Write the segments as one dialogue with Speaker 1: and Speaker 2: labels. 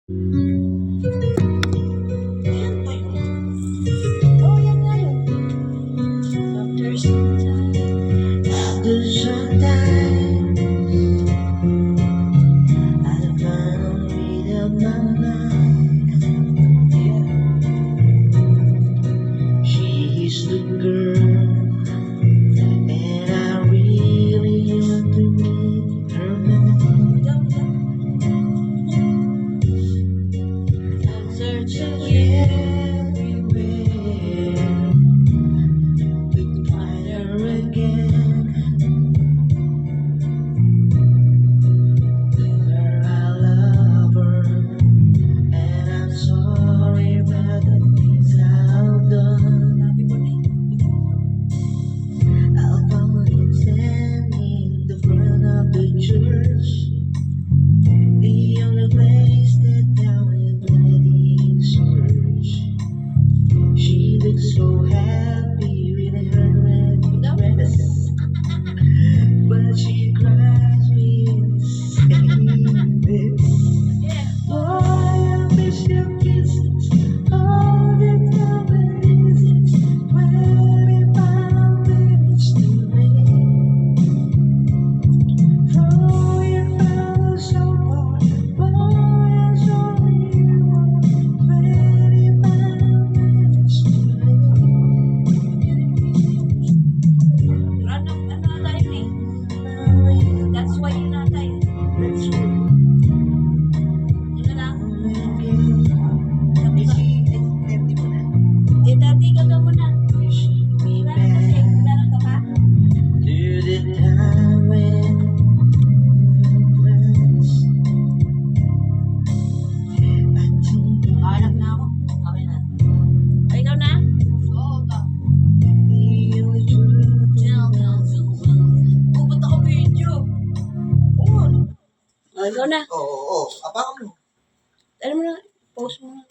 Speaker 1: Ayan pa yun. Oh, yan nga yun. After some time, after some time, I found made up my mind. Yeah. She's the girl, and I really want to meet her man. I'm searching everywhere to find her again. Tell her I love her, and I'm sorry about the things I've done. I'll find him standing in the front of the church, the only place that I will let him search. She looks so happy with her red dress, but she cries me saying this. Boy, I miss your kisses all the time and visits 25 minutes too late. Throw your fellow so far, boy, I'm sorry you are 25 minutes too late.
Speaker 2: That's why yun natay.
Speaker 1: Let's go.
Speaker 2: Yun na lang.
Speaker 1: Empty mo na.
Speaker 2: Dati ka ka muna.
Speaker 1: Wish me
Speaker 2: Wala na kasi.
Speaker 1: back
Speaker 2: Wala ka pa.
Speaker 1: to the time when friends. I think
Speaker 2: Hanap na ako. Okay na. Ay, ikaw na? Oo ba?
Speaker 1: the only truth
Speaker 2: Pupunta ko video.
Speaker 1: Oo, ano?
Speaker 2: Ikaw na.
Speaker 1: Oo. Apakan mo.
Speaker 2: Ano mo na? Post mo na.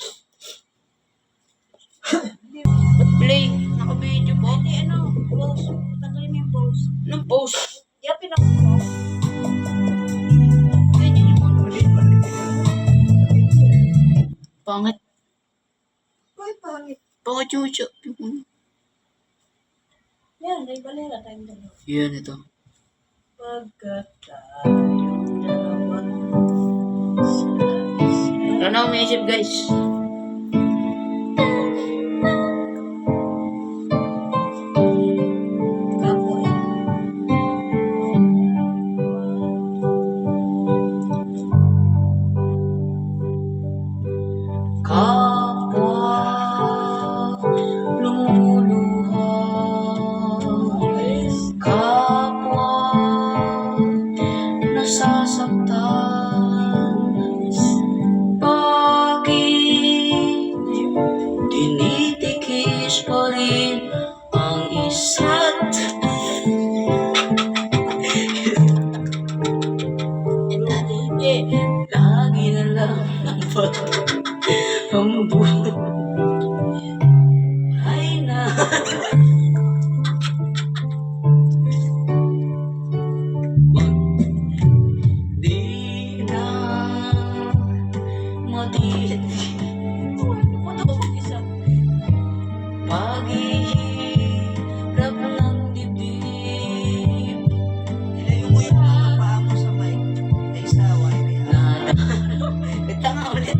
Speaker 2: Ba't play? Naka-video po? Hindi, ano? Post. Tanggalin mo yung post. Anong post? Yan, pinaka-post. Ganyan yung mga
Speaker 1: Palit.
Speaker 2: pangit.
Speaker 1: Bakit pangit?
Speaker 2: Pangit yung siya.
Speaker 1: Yan, may balera tayong dalawa.
Speaker 2: Yan, ito.
Speaker 1: Pagkat tayong dalawa sa isang
Speaker 2: Wala na akong maisip, guys.
Speaker 1: kapoy.
Speaker 2: Kapwa lumuluha, kapwa nasasaktan, bakit tinitikis pa rin ang isa't lagi na lang ang bato ang buhay na di na matitig paghihirap ng dibdib
Speaker 1: Ilayo mo yung paa mo sa mic. Ay, sa wire.
Speaker 2: na ito nga ulit.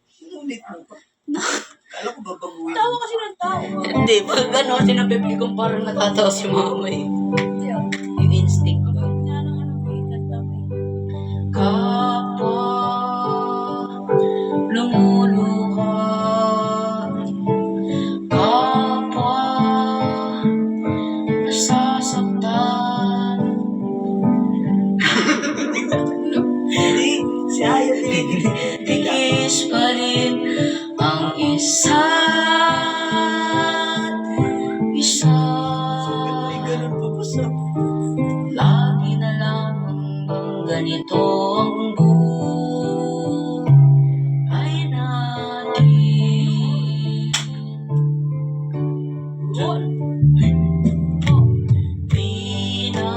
Speaker 1: Sinulit mo pa. Kala ko babaguhin
Speaker 2: Tawa
Speaker 1: mo.
Speaker 2: kasi ng tao. Hindi, pag gano'n, sinabibi kong parang natatawa si mama eh. Yung instinct ko. Kapwa lumuluha, kapwa nasasaktan,
Speaker 1: Hindi, si Aya din.
Speaker 2: tikis pa rin ang isa't isa.
Speaker 1: May ganun pa ba sa...
Speaker 2: Lagi na lamang bang ganito ang buhay natin. Di na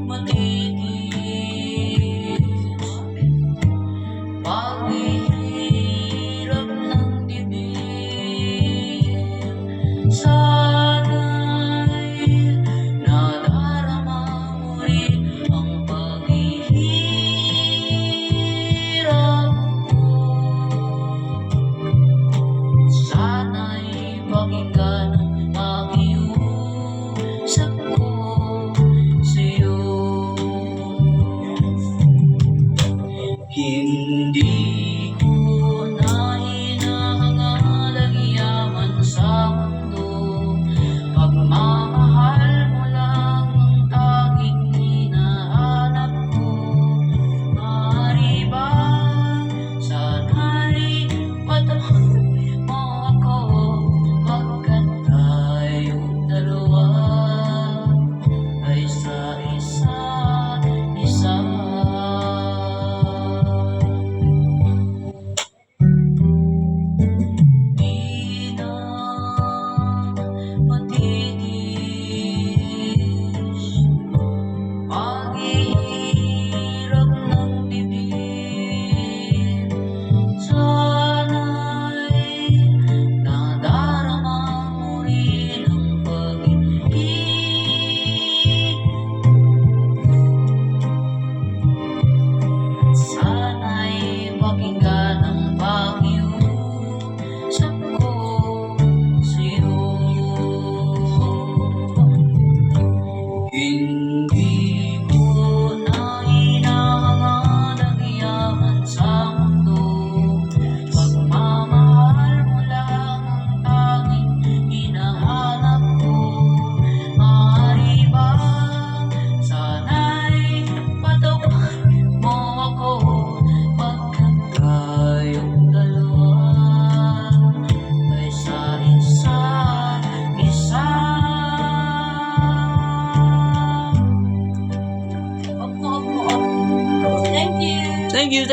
Speaker 2: matitig Thank you.